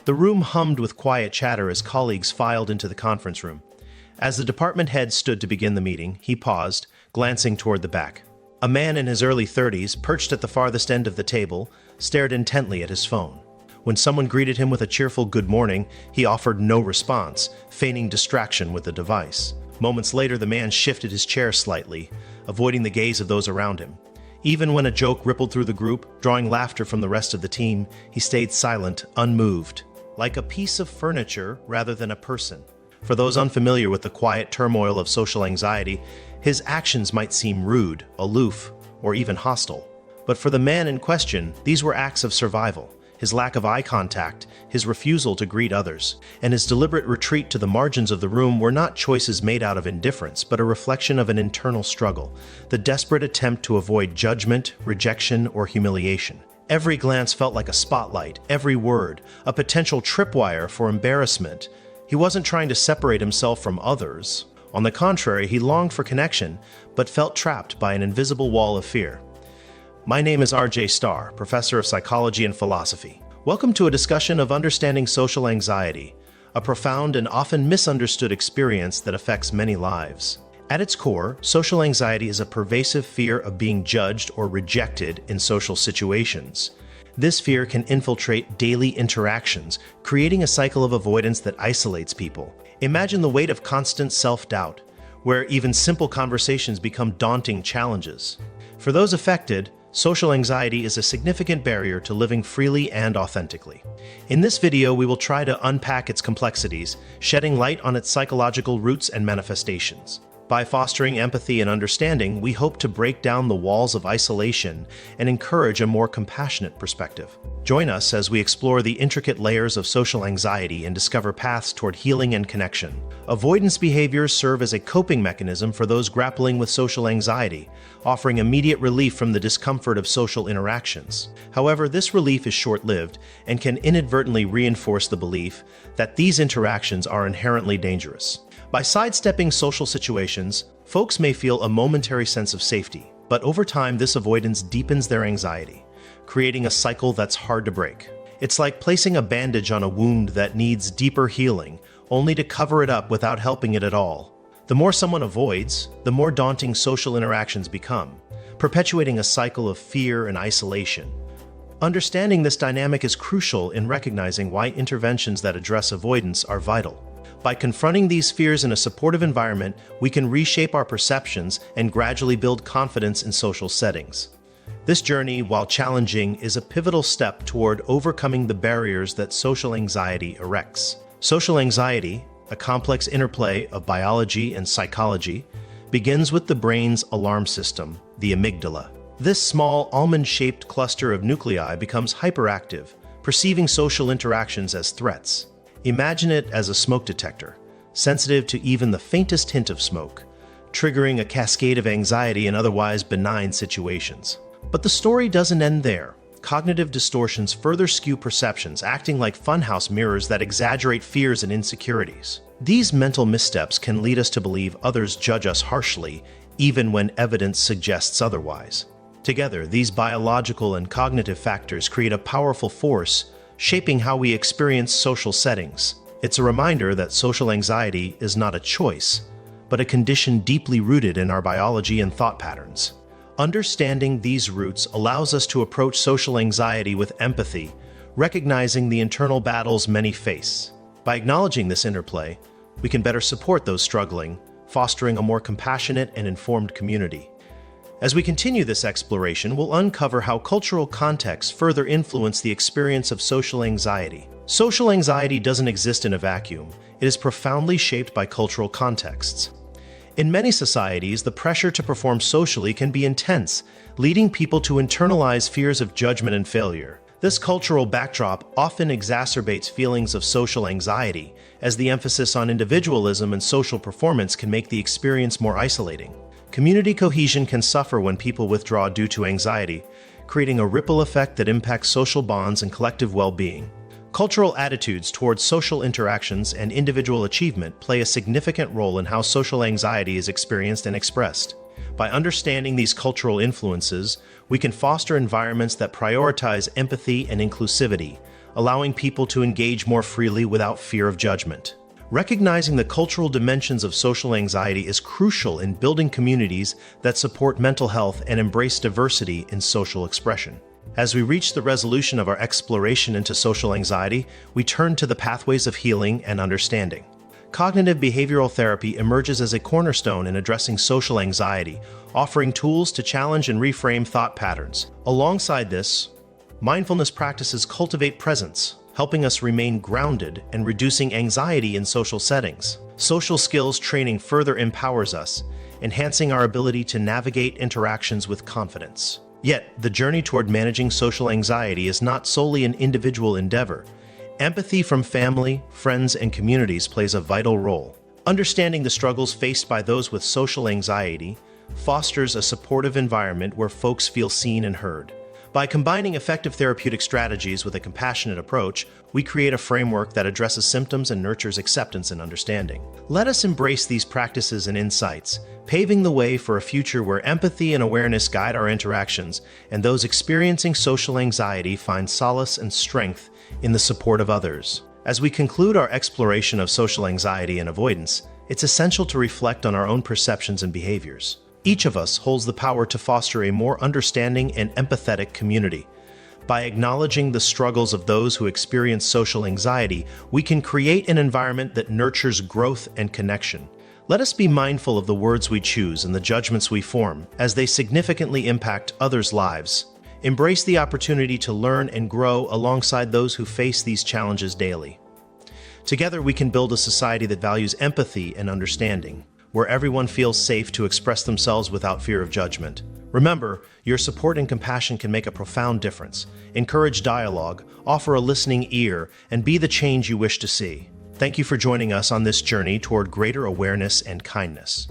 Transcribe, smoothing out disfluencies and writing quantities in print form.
The room hummed with quiet chatter as colleagues filed into the conference room. As the department head stood to begin the meeting, he paused, glancing toward the back. A man in his early 30s, perched at the farthest end of the table, stared intently at his phone. When someone greeted him with a cheerful good morning, he offered no response, feigning distraction with the device. Moments later, the man shifted his chair slightly, avoiding the gaze of those around him. Even when a joke rippled through the group, drawing laughter from the rest of the team, he stayed silent, unmoved, like a piece of furniture rather than a person. For those unfamiliar with the quiet turmoil of social anxiety, his actions might seem rude, aloof, or even hostile. But for the man in question, these were acts of survival. His lack of eye contact, his refusal to greet others, and his deliberate retreat to the margins of the room were not choices made out of indifference, but a reflection of an internal struggle, the desperate attempt to avoid judgment, rejection, or humiliation. Every glance felt like a spotlight, every word, a potential tripwire for embarrassment. He wasn't trying to separate himself from others. On the contrary, he longed for connection, but felt trapped by an invisible wall of fear. My name is R.J. Starr, professor of psychology and philosophy. Welcome to a discussion of understanding social anxiety, a profound and often misunderstood experience that affects many lives. At its core, social anxiety is a pervasive fear of being judged or rejected in social situations. This fear can infiltrate daily interactions, creating a cycle of avoidance that isolates people. Imagine the weight of constant self-doubt, where even simple conversations become daunting challenges. For those affected, social anxiety is a significant barrier to living freely and authentically. In this video, we will try to unpack its complexities, shedding light on its psychological roots and manifestations. By fostering empathy and understanding, we hope to break down the walls of isolation and encourage a more compassionate perspective. Join us as we explore the intricate layers of social anxiety and discover paths toward healing and connection. Avoidance behaviors serve as a coping mechanism for those grappling with social anxiety, offering immediate relief from the discomfort of social interactions. However, this relief is short-lived and can inadvertently reinforce the belief that these interactions are inherently dangerous. By sidestepping social situations, folks may feel a momentary sense of safety, but over time this avoidance deepens their anxiety, creating a cycle that's hard to break. It's like placing a bandage on a wound that needs deeper healing, only to cover it up without helping it at all. The more someone avoids, the more daunting social interactions become, perpetuating a cycle of fear and isolation. Understanding this dynamic is crucial in recognizing why interventions that address avoidance are vital. By confronting these fears in a supportive environment, we can reshape our perceptions and gradually build confidence in social settings. This journey, while challenging, is a pivotal step toward overcoming the barriers that social anxiety erects. Social anxiety, a complex interplay of biology and psychology, begins with the brain's alarm system, the amygdala. This small, almond-shaped cluster of nuclei becomes hyperactive, perceiving social interactions as threats. Imagine it as a smoke detector, sensitive to even the faintest hint of smoke, triggering a cascade of anxiety in otherwise benign situations. But the story doesn't end there. Cognitive distortions further skew perceptions, acting like funhouse mirrors that exaggerate fears and insecurities. These mental missteps can lead us to believe others judge us harshly, even when evidence suggests otherwise. Together, these biological and cognitive factors create a powerful force, shaping how we experience social settings. It's a reminder that social anxiety is not a choice, but a condition deeply rooted in our biology and thought patterns. Understanding these roots allows us to approach social anxiety with empathy, recognizing the internal battles many face. By acknowledging this interplay, we can better support those struggling, fostering a more compassionate and informed community. As we continue this exploration, we'll uncover how cultural contexts further influence the experience of social anxiety. Social anxiety doesn't exist in a vacuum. It is profoundly shaped by cultural contexts. In many societies, the pressure to perform socially can be intense, leading people to internalize fears of judgment and failure. This cultural backdrop often exacerbates feelings of social anxiety, as the emphasis on individualism and social performance can make the experience more isolating. Community cohesion can suffer when people withdraw due to anxiety, creating a ripple effect that impacts social bonds and collective well-being. Cultural attitudes towards social interactions and individual achievement play a significant role in how social anxiety is experienced and expressed. By understanding these cultural influences, we can foster environments that prioritize empathy and inclusivity, allowing people to engage more freely without fear of judgment. Recognizing the cultural dimensions of social anxiety is crucial in building communities that support mental health and embrace diversity in social expression. As we reach the resolution of our exploration into social anxiety, we turn to the pathways of healing and understanding. Cognitive behavioral therapy emerges as a cornerstone in addressing social anxiety, offering tools to challenge and reframe thought patterns. Alongside this, mindfulness practices cultivate presence, helping us remain grounded and reducing anxiety in social settings. Social skills training further empowers us, enhancing our ability to navigate interactions with confidence. Yet, the journey toward managing social anxiety is not solely an individual endeavor. Empathy from family, friends, and communities plays a vital role. Understanding the struggles faced by those with social anxiety fosters a supportive environment where folks feel seen and heard. By combining effective therapeutic strategies with a compassionate approach, we create a framework that addresses symptoms and nurtures acceptance and understanding. Let us embrace these practices and insights, paving the way for a future where empathy and awareness guide our interactions, and those experiencing social anxiety find solace and strength in the support of others. As we conclude our exploration of social anxiety and avoidance, it's essential to reflect on our own perceptions and behaviors. Each of us holds the power to foster a more understanding and empathetic community. By acknowledging the struggles of those who experience social anxiety, we can create an environment that nurtures growth and connection. Let us be mindful of the words we choose and the judgments we form, as they significantly impact others' lives. Embrace the opportunity to learn and grow alongside those who face these challenges daily. Together, we can build a society that values empathy and understanding, where everyone feels safe to express themselves without fear of judgment. Remember, your support and compassion can make a profound difference. Encourage dialogue, offer a listening ear, and be the change you wish to see. Thank you for joining us on this journey toward greater awareness and kindness.